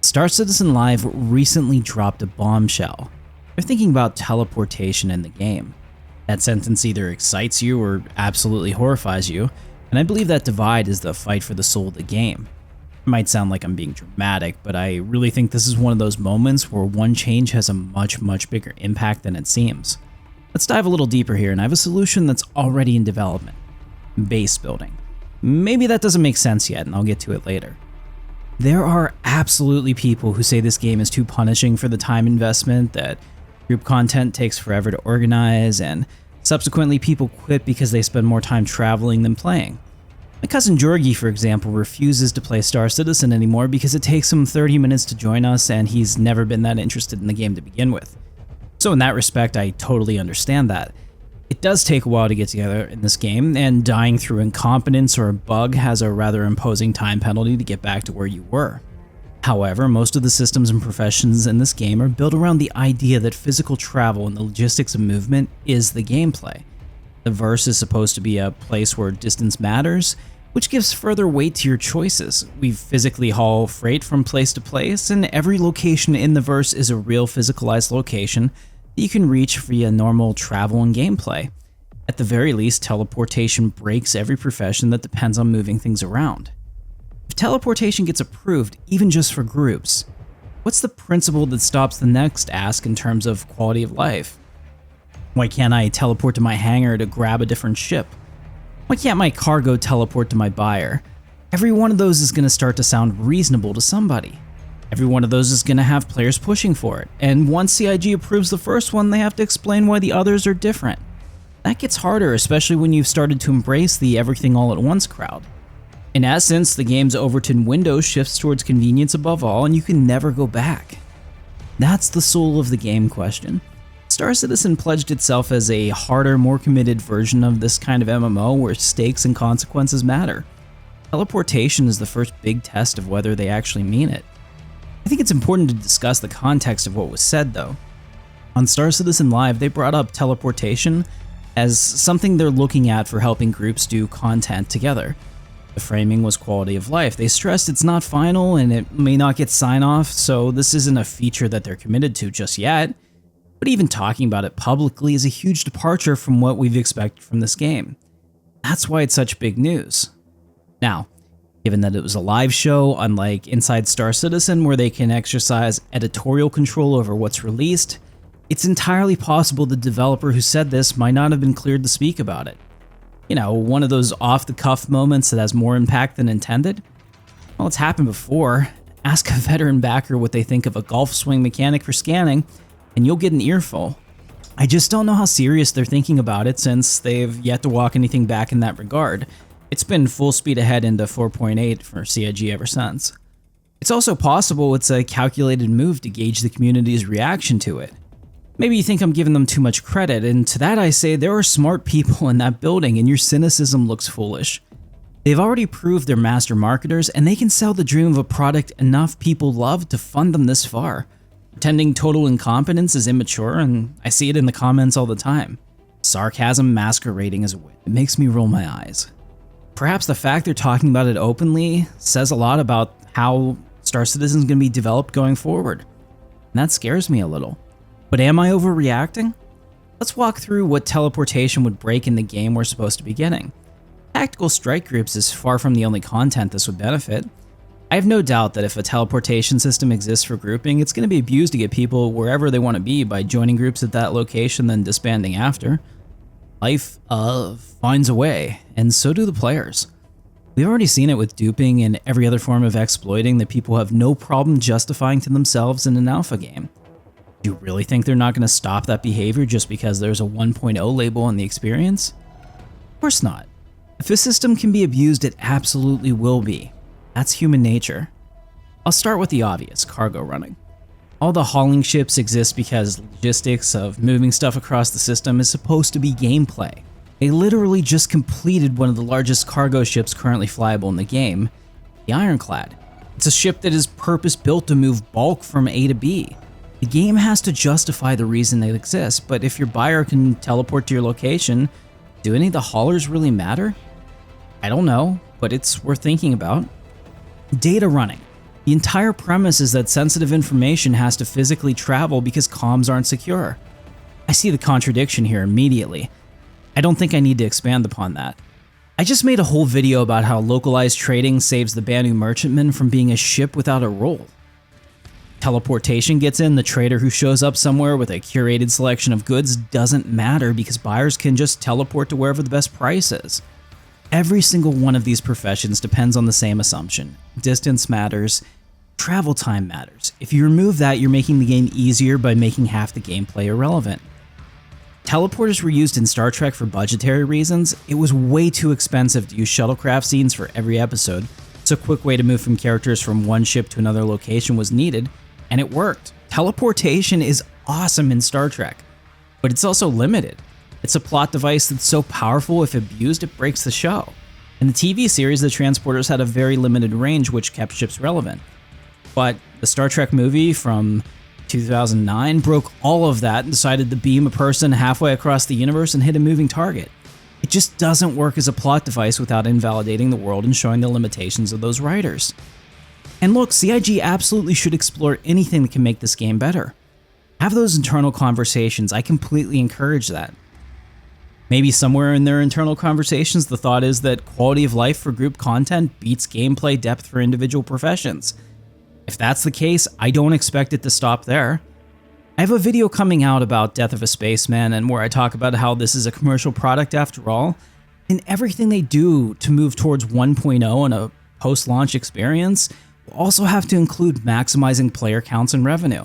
Star Citizen Live recently dropped a bombshell. They're thinking about teleportation in the game. That sentence either excites you or absolutely horrifies you, and I believe that divide is the fight for the soul of the game. It might sound like I'm being dramatic, but I really think this is one of those moments where one change has a much bigger impact than it seems. Let's dive a little deeper here, and I have a solution that's already in development. Base building. Maybe that doesn't make sense yet, and I'll get to it later. There are absolutely people who say this game is too punishing for the time investment, that group content takes forever to organize, and subsequently people quit because they spend more time traveling than playing. My cousin Georgie, for example, refuses to play Star Citizen anymore because it takes him 30 minutes to join us and he's never been that interested in the game to begin with. So in that respect, I totally understand that. It does take a while to get together in this game, and dying through incompetence or a bug has a rather imposing time penalty to get back to where you were. However, most of the systems and professions in this game are built around the idea that physical travel and the logistics of movement is the gameplay. The verse is supposed to be a place where distance matters, which gives further weight to your choices. We physically haul freight from place to place, and every location in the verse is a real physicalized location that you can reach via normal travel and gameplay. At the very least, teleportation breaks every profession that depends on moving things around. If teleportation gets approved, even just for groups, what's the principle that stops the next ask in terms of quality of life? Why can't I teleport to my hangar to grab a different ship? Why can't my cargo teleport to my buyer? Every one of those is going to start to sound reasonable to somebody. Every one of those is going to have players pushing for it, and once CIG approves the first one, they have to explain why the others are different. That gets harder, especially when you've started to embrace the everything all at once crowd. In essence, the game's Overton window shifts towards convenience above all, and you can never go back. That's the soul of the game question. Star Citizen pledged itself as a harder, more committed version of this kind of MMO where stakes and consequences matter. Teleportation is the first big test of whether they actually mean it. I think it's important to discuss the context of what was said, though. On Star Citizen Live, they brought up teleportation as something they're looking at for helping groups do content together. The framing was quality of life. They stressed it's not final and it may not get sign-off, so this isn't a feature that they're committed to just yet. But even talking about it publicly is a huge departure from what we've expected from this game. That's why it's such big news. Now, given that it was a live show, unlike Inside Star Citizen where they can exercise editorial control over what's released, it's entirely possible the developer who said this might not have been cleared to speak about it. You know, one of those off-the-cuff moments that has more impact than intended? Well, it's happened before. Ask a veteran backer what they think of a golf swing mechanic for scanning, and you'll get an earful. I just don't know how serious they're thinking about it since they've yet to walk anything back in that regard. It's been full speed ahead into 4.8 for CIG ever since. It's also possible it's a calculated move to gauge the community's reaction to it. Maybe you think I'm giving them too much credit, and to that I say there are smart people in that building and your cynicism looks foolish. They've already proved they're master marketers and they can sell the dream of a product enough people love to fund them this far. Pretending total incompetence is immature, and I see it in the comments all the time. Sarcasm masquerading as wit. It makes me roll my eyes. Perhaps the fact they're talking about it openly says a lot about how Star Citizen is going to be developed going forward. And that scares me a little. But am I overreacting? Let's walk through what teleportation would break in the game we're supposed to be getting. Tactical strike groups is far from the only content this would benefit. I have no doubt that if a teleportation system exists for grouping, it's going to be abused to get people wherever they want to be by joining groups at that location then disbanding after. Life finds a way, and so do the players. We've already seen it with duping and every other form of exploiting that people have no problem justifying to themselves in an alpha game. Do you really think they're not going to stop that behavior just because there's a 1.0 label on the experience? Of course not. If a system can be abused, it absolutely will be. That's human nature. I'll start with the obvious, cargo running. All the hauling ships exist because logistics of moving stuff across the system is supposed to be gameplay. They literally just completed one of the largest cargo ships currently flyable in the game, the Ironclad. It's a ship that is purpose-built to move bulk from A to B. The game has to justify the reason it exists, but if your buyer can teleport to your location, do any of the haulers really matter? I don't know, but it's worth thinking about. Data running. The entire premise is that sensitive information has to physically travel because comms aren't secure. I see the contradiction here immediately. I don't think I need to expand upon that. I just made a whole video about how localized trading saves the Banu merchantman from being a ship without a role. Teleportation gets in, the trader who shows up somewhere with a curated selection of goods doesn't matter because buyers can just teleport to wherever the best price is. Every single one of these professions depends on the same assumption. Distance matters, travel time matters. If you remove that, you're making the game easier by making half the gameplay irrelevant. Teleporters were used in Star Trek for budgetary reasons. It was way too expensive to use shuttlecraft scenes for every episode, so a quick way to move from characters from one ship to another location was needed, and it worked. Teleportation is awesome in Star Trek, but it's also limited. It's a plot device that's so powerful if abused it breaks the show. In the TV series, the transporters had a very limited range which kept ships relevant. But the Star Trek movie from 2009 broke all of that and decided to beam a person halfway across the universe and hit a moving target. It just doesn't work as a plot device without invalidating the world and showing the limitations of those writers. And look, CIG absolutely should explore anything that can make this game better. Have those internal conversations, I completely encourage that. Maybe somewhere in their internal conversations the thought is that quality of life for group content beats gameplay depth for individual professions. If that's the case, I don't expect it to stop there. I have a video coming out about Death of a Spaceman and where I talk about how this is a commercial product after all, and everything they do to move towards 1.0 and a post-launch experience will also have to include maximizing player counts and revenue.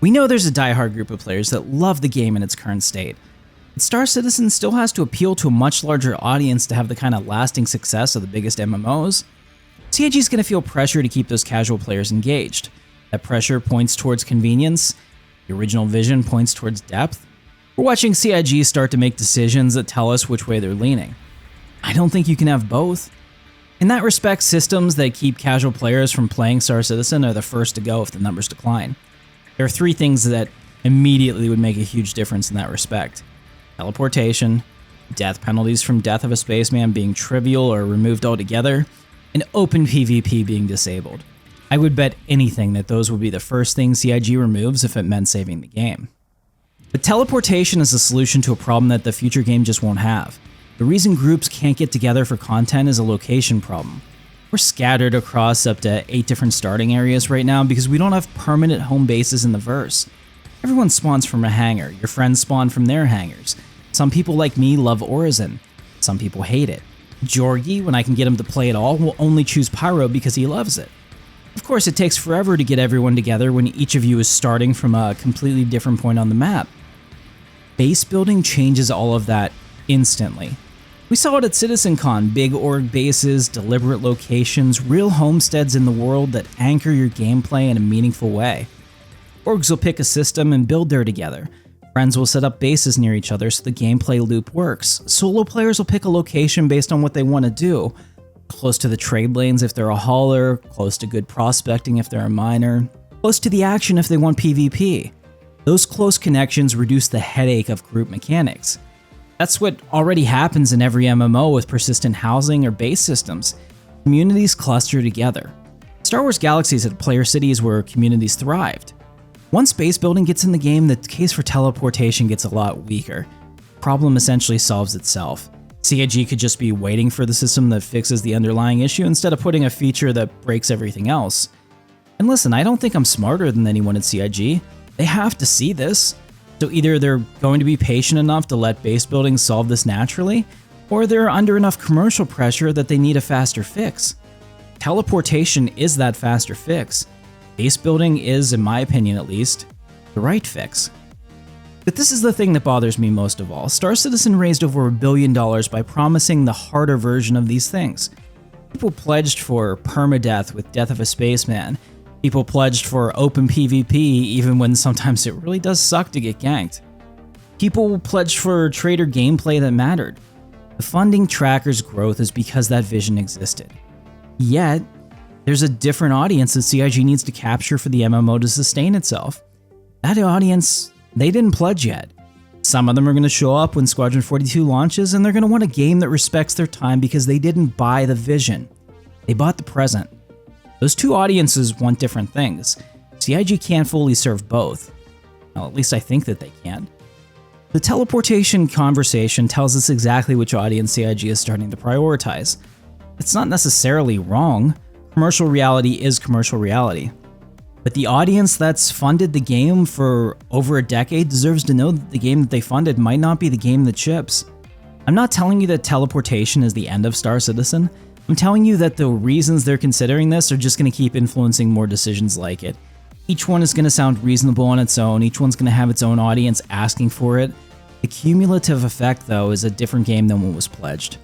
We know there's a diehard group of players that love the game in its current state, but Star Citizen still has to appeal to a much larger audience to have the kind of lasting success of the biggest MMOs. CIG is going to feel pressure to keep those casual players engaged. That pressure points towards convenience. The original vision points towards depth. We're watching CIG start to make decisions that tell us which way they're leaning. I don't think you can have both. In that respect, systems that keep casual players from playing Star Citizen are the first to go if the numbers decline. There are three things that immediately would make a huge difference in that respect. Teleportation, death penalties from Death of a Spaceman being trivial or removed altogether, and open PvP being disabled. I would bet anything that those would be the first things CIG removes if it meant saving the game. But teleportation is a solution to a problem that the future game just won't have. The reason groups can't get together for content is a location problem. We're scattered across up to 8 different starting areas right now because we don't have permanent home bases in the verse. Everyone spawns from a hangar, your friends spawn from their hangars. Some people like me love Orison, some people hate it. Jorgi, when I can get him to play it all, will only choose Pyro because he loves it. Of course, it takes forever to get everyone together when each of you is starting from a completely different point on the map. Base building changes all of that instantly. We saw it at CitizenCon, big org bases, deliberate locations, real homesteads in the world that anchor your gameplay in a meaningful way. Orgs will pick a system and build there together. Friends will set up bases near each other so the gameplay loop works. Solo players will pick a location based on what they want to do. Close to the trade lanes if they're a hauler, close to good prospecting if they're a miner, close to the action if they want PvP. Those close connections reduce the headache of group mechanics. That's what already happens in every MMO with persistent housing or base systems. Communities cluster together. Star Wars Galaxies had player cities where communities thrived. Once base building gets in the game, the case for teleportation gets a lot weaker. The problem essentially solves itself. CIG could just be waiting for the system that fixes the underlying issue instead of putting a feature that breaks everything else. And listen, I don't think I'm smarter than anyone at CIG. They have to see this. So either they're going to be patient enough to let base building solve this naturally, or they're under enough commercial pressure that they need a faster fix. Teleportation is that faster fix. Base building is, in my opinion at least, the right fix. But this is the thing that bothers me most of all. Star Citizen raised over $1 billion by promising the harder version of these things. People pledged for permadeath with Death of a Spaceman. People pledged for open PvP even when sometimes it really does suck to get ganked. People pledged for trader gameplay that mattered. The funding tracker's growth is because that vision existed. Yet, there's a different audience that CIG needs to capture for the MMO to sustain itself. That audience, they didn't pledge yet. Some of them are going to show up when Squadron 42 launches, and they're going to want a game that respects their time because they didn't buy the vision. They bought the present. Those two audiences want different things. CIG can't fully serve both. Well, at least I think that they can. The teleportation conversation tells us exactly which audience CIG is starting to prioritize. It's not necessarily wrong. Commercial reality is commercial reality. But the audience that's funded the game for over a decade deserves to know that the game that they funded might not be the game that ships. I'm not telling you that teleportation is the end of Star Citizen. I'm telling you that the reasons they're considering this are just going to keep influencing more decisions like it. Each one is going to sound reasonable on its own, each one's going to have its own audience asking for it. The cumulative effect, though, is a different game than what was pledged.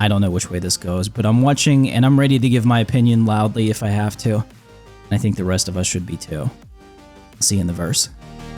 I don't know which way this goes, but I'm watching and I'm ready to give my opinion loudly if I have to. And I think the rest of us should be too. See you in the verse.